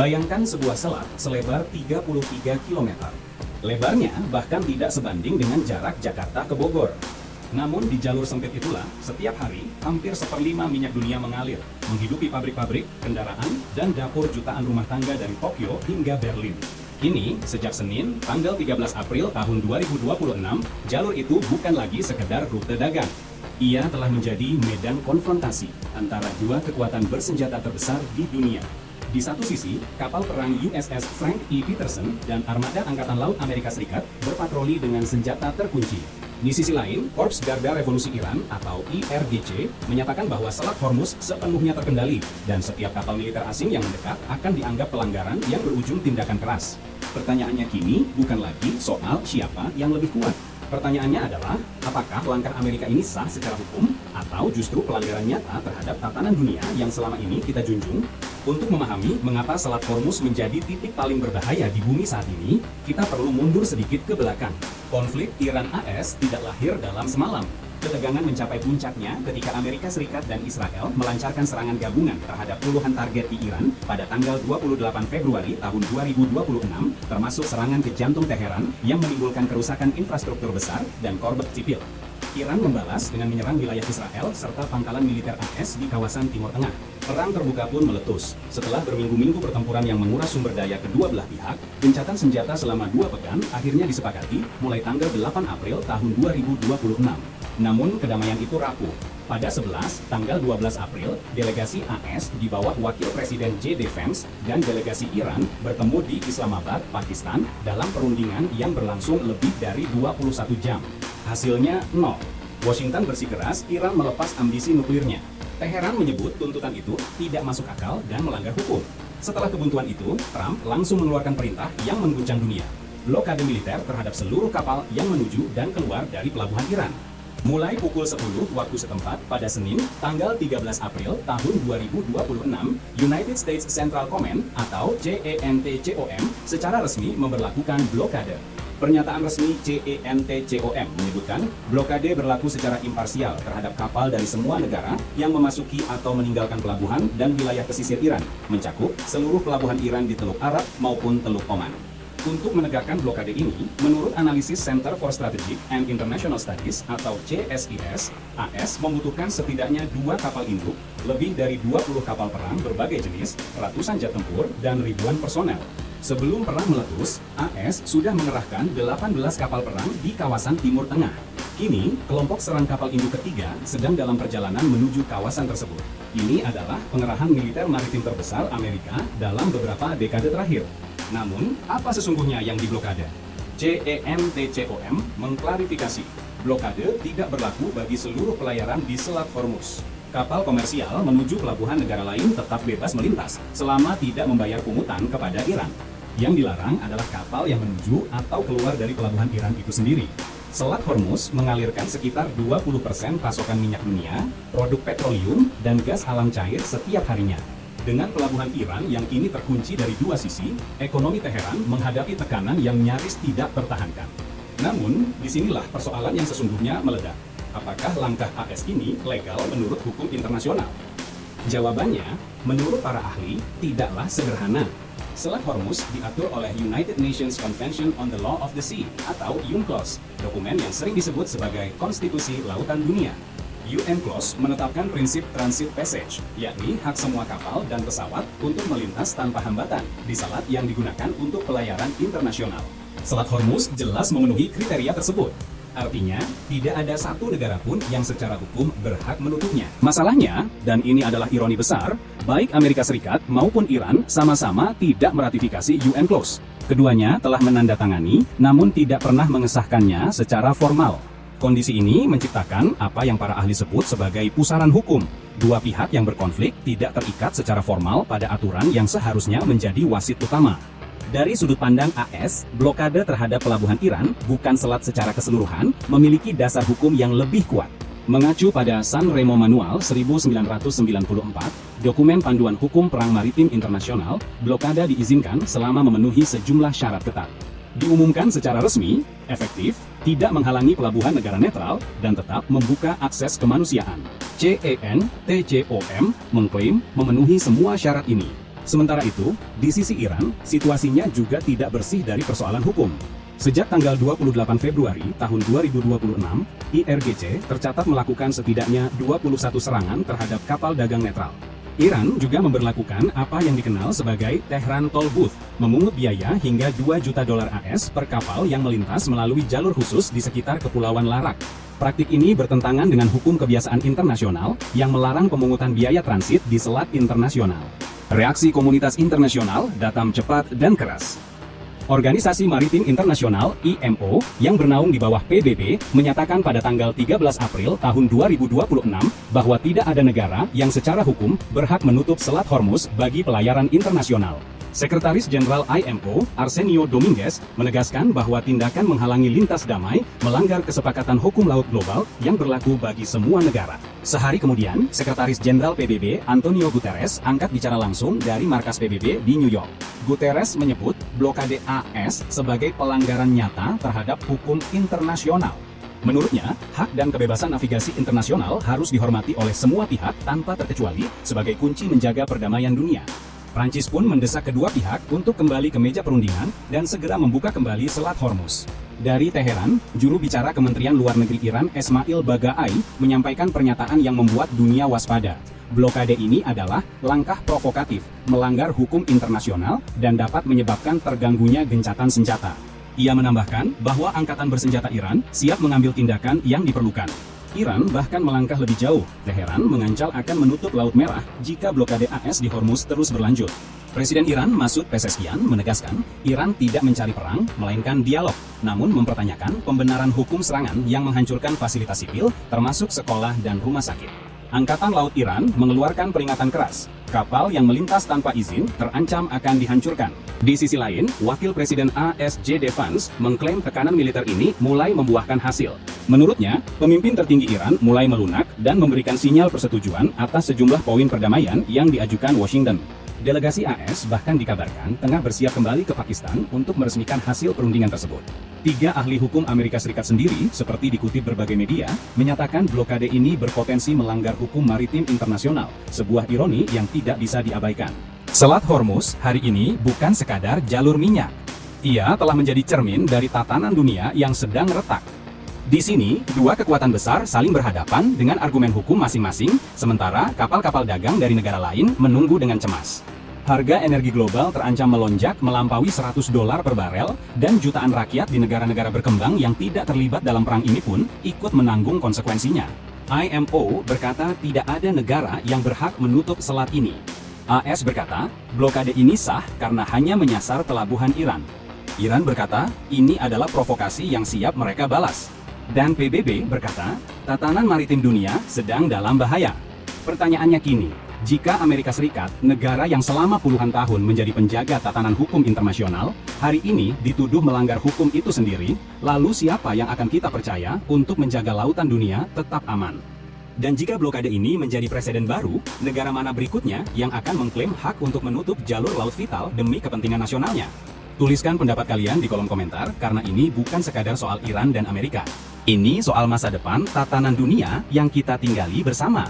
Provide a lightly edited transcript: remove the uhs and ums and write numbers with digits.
Bayangkan sebuah selat selebar 33 km. Lebarnya bahkan tidak sebanding dengan jarak Jakarta ke Bogor. Namun di jalur sempit itulah, setiap hari hampir 1/5 minyak dunia mengalir, menghidupi pabrik-pabrik, kendaraan, dan dapur jutaan rumah tangga dari Tokyo hingga Berlin. Kini, sejak Senin, tanggal 13 April tahun 2026, jalur itu bukan lagi sekedar rute dagang. Ia telah menjadi medan konfrontasi antara dua kekuatan bersenjata terbesar di dunia. Di satu sisi, kapal perang USS Frank E. Peterson dan Armada Angkatan Laut Amerika Serikat berpatroli dengan senjata terkunci. Di sisi lain, Korps Garda Revolusi Iran atau IRGC menyatakan bahwa Selat Hormuz sepenuhnya terkendali dan setiap kapal militer asing yang mendekat akan dianggap pelanggaran yang berujung tindakan keras. Pertanyaannya kini bukan lagi soal siapa yang lebih kuat. Pertanyaannya adalah, apakah langkah Amerika ini sah secara hukum atau justru pelanggaran nyata terhadap tatanan dunia yang selama ini kita junjung? Untuk memahami mengapa Selat Hormuz menjadi titik paling berbahaya di bumi saat ini, kita perlu mundur sedikit ke belakang. Konflik Iran-AS tidak lahir dalam semalam. Ketegangan mencapai puncaknya ketika Amerika Serikat dan Israel melancarkan serangan gabungan terhadap puluhan target di Iran pada tanggal 28 Februari tahun 2026, termasuk serangan ke jantung Teheran yang menimbulkan kerusakan infrastruktur besar dan korban sipil. Iran membalas dengan menyerang wilayah Israel serta pangkalan militer AS di kawasan Timur Tengah. Perang terbuka pun meletus. Setelah berminggu-minggu pertempuran yang menguras sumber daya kedua belah pihak, gencatan senjata selama 2 pekan akhirnya disepakati mulai tanggal 8 April tahun 2026. Namun kedamaian itu rapuh. Pada 11, tanggal 12 April, delegasi AS di bawah Wakil Presiden J.D. Vance dan delegasi Iran bertemu di Islamabad, Pakistan dalam perundingan yang berlangsung lebih dari 21 jam. Hasilnya nol. Washington bersikeras Iran melepas ambisi nuklirnya. Teheran menyebut tuntutan itu tidak masuk akal dan melanggar hukum. Setelah kebuntuan itu, Trump langsung mengeluarkan perintah yang mengguncang dunia. Blokade militer terhadap seluruh kapal yang menuju dan keluar dari pelabuhan Iran. Mulai pukul 10 waktu setempat pada Senin, tanggal 13 April tahun 2026, United States Central Command atau CENTCOM secara resmi memberlakukan blokade. Pernyataan resmi CENTCOM menyebutkan blokade berlaku secara imparsial terhadap kapal dari semua negara yang memasuki atau meninggalkan pelabuhan dan wilayah pesisir Iran, mencakup seluruh pelabuhan Iran di Teluk Arab maupun Teluk Oman. Untuk menegakkan blokade ini, menurut analisis Center for Strategic and International Studies atau CSIS, AS membutuhkan setidaknya 2 kapal induk, lebih dari 20 kapal perang berbagai jenis, ratusan jet tempur, dan ribuan personel. Sebelum perang meletus, AS sudah mengerahkan 18 kapal perang di kawasan Timur Tengah. Kini, kelompok serang kapal induk ketiga sedang dalam perjalanan menuju kawasan tersebut. Ini adalah pengerahan militer maritim terbesar Amerika dalam beberapa dekade terakhir. Namun, apa sesungguhnya yang diblokade? CENTCOM mengklarifikasi, blokade tidak berlaku bagi seluruh pelayaran di Selat Hormuz. Kapal komersial menuju pelabuhan negara lain tetap bebas melintas selama tidak membayar pungutan kepada Iran. Yang dilarang adalah kapal yang menuju atau keluar dari pelabuhan Iran itu sendiri. Selat Hormuz mengalirkan sekitar 20% pasokan minyak dunia, produk petroleum, dan gas alam cair setiap harinya. Dengan pelabuhan Iran yang kini terkunci dari dua sisi, ekonomi Teheran menghadapi tekanan yang nyaris tidak tertahankan. Namun, disinilah persoalan yang sesungguhnya meledak. Apakah langkah AS ini legal menurut hukum internasional? Jawabannya, menurut para ahli, tidaklah sederhana. Selat Hormuz diatur oleh United Nations Convention on the Law of the Sea atau UNCLOS, dokumen yang sering disebut sebagai Konstitusi Lautan Dunia. UNCLOS menetapkan prinsip transit passage, yakni hak semua kapal dan pesawat untuk melintas tanpa hambatan di selat yang digunakan untuk pelayaran internasional. Selat Hormuz jelas memenuhi kriteria tersebut. Artinya, tidak ada satu negara pun yang secara hukum berhak menutupnya. Masalahnya, dan ini adalah ironi besar, baik Amerika Serikat maupun Iran sama-sama tidak meratifikasi UNCLOS. Keduanya telah menandatangani, namun tidak pernah mengesahkannya secara formal. Kondisi ini menciptakan apa yang para ahli sebut sebagai pusaran hukum. Dua pihak yang berkonflik tidak terikat secara formal pada aturan yang seharusnya menjadi wasit utama. Dari sudut pandang AS, blokade terhadap pelabuhan Iran, bukan selat secara keseluruhan, memiliki dasar hukum yang lebih kuat. Mengacu pada San Remo Manual 1994, dokumen panduan hukum perang maritim internasional, blokade diizinkan selama memenuhi sejumlah syarat ketat. Diumumkan secara resmi, efektif, tidak menghalangi pelabuhan negara netral, dan tetap membuka akses kemanusiaan. CENTCOM mengklaim memenuhi semua syarat ini. Sementara itu, di sisi Iran, situasinya juga tidak bersih dari persoalan hukum. Sejak tanggal 28 Februari tahun 2026, IRGC tercatat melakukan setidaknya 21 serangan terhadap kapal dagang netral. Iran juga memberlakukan apa yang dikenal sebagai Tehran Toll Booth, memungut biaya hingga 2 juta dolar AS per kapal yang melintas melalui jalur khusus di sekitar Kepulauan Larak. Praktik ini bertentangan dengan hukum kebiasaan internasional yang melarang pemungutan biaya transit di selat internasional. Reaksi komunitas internasional datang cepat dan keras. Organisasi Maritim Internasional (IMO) yang bernaung di bawah PBB menyatakan pada tanggal 13 April tahun 2026 bahwa tidak ada negara yang secara hukum berhak menutup Selat Hormuz bagi pelayaran internasional. Sekretaris Jenderal IMO, Arsenio Dominguez, menegaskan bahwa tindakan menghalangi lintas damai melanggar kesepakatan hukum laut global yang berlaku bagi semua negara. Sehari kemudian, Sekretaris Jenderal PBB, Antonio Guterres, angkat bicara langsung dari markas PBB di New York. Guterres menyebut blokade AS sebagai pelanggaran nyata terhadap hukum internasional. Menurutnya, hak dan kebebasan navigasi internasional harus dihormati oleh semua pihak tanpa terkecuali sebagai kunci menjaga perdamaian dunia. Prancis pun mendesak kedua pihak untuk kembali ke meja perundingan dan segera membuka kembali Selat Hormuz. Dari Teheran, juru bicara Kementerian Luar Negeri Iran Esmail Bagaai menyampaikan pernyataan yang membuat dunia waspada. Blokade ini adalah langkah provokatif, melanggar hukum internasional, dan dapat menyebabkan terganggunya gencatan senjata. Ia menambahkan bahwa Angkatan Bersenjata Iran siap mengambil tindakan yang diperlukan. Iran bahkan melangkah lebih jauh. Teheran mengancam akan menutup Laut Merah jika blokade AS di Hormuz terus berlanjut. Presiden Iran Masoud Pezeshkian menegaskan Iran tidak mencari perang, melainkan dialog, namun mempertanyakan pembenaran hukum serangan yang menghancurkan fasilitas sipil, termasuk sekolah dan rumah sakit. Angkatan Laut Iran mengeluarkan peringatan keras. Kapal yang melintas tanpa izin terancam akan dihancurkan. Di sisi lain, Wakil Presiden ASJD Vance mengklaim tekanan militer ini mulai membuahkan hasil. Menurutnya, pemimpin tertinggi Iran mulai melunak dan memberikan sinyal persetujuan atas sejumlah poin perdamaian yang diajukan Washington. Delegasi AS bahkan dikabarkan tengah bersiap kembali ke Pakistan untuk meresmikan hasil perundingan tersebut. 3 ahli hukum Amerika Serikat sendiri, seperti dikutip berbagai media, menyatakan blokade ini berpotensi melanggar hukum maritim internasional, sebuah ironi yang tidak bisa diabaikan. Selat Hormuz hari ini bukan sekadar jalur minyak. Ia telah menjadi cermin dari tatanan dunia yang sedang retak. Di sini, dua kekuatan besar saling berhadapan dengan argumen hukum masing-masing, sementara kapal-kapal dagang dari negara lain menunggu dengan cemas. Harga energi global terancam melonjak melampaui $100 per barel, dan jutaan rakyat di negara-negara berkembang yang tidak terlibat dalam perang ini pun ikut menanggung konsekuensinya. IMO berkata tidak ada negara yang berhak menutup selat ini. AS berkata, blokade ini sah karena hanya menyasar pelabuhan Iran. Iran berkata, ini adalah provokasi yang siap mereka balas. Dan PBB berkata, tatanan maritim dunia sedang dalam bahaya. Pertanyaannya kini, jika Amerika Serikat, negara yang selama puluhan tahun menjadi penjaga tatanan hukum internasional, hari ini dituduh melanggar hukum itu sendiri, lalu siapa yang akan kita percaya untuk menjaga lautan dunia tetap aman? Dan jika blokade ini menjadi presiden baru, negara mana berikutnya yang akan mengklaim hak untuk menutup jalur laut vital demi kepentingan nasionalnya? Tuliskan pendapat kalian di kolom komentar, karena ini bukan sekadar soal Iran dan Amerika. Ini soal masa depan tatanan dunia yang kita tinggali bersama.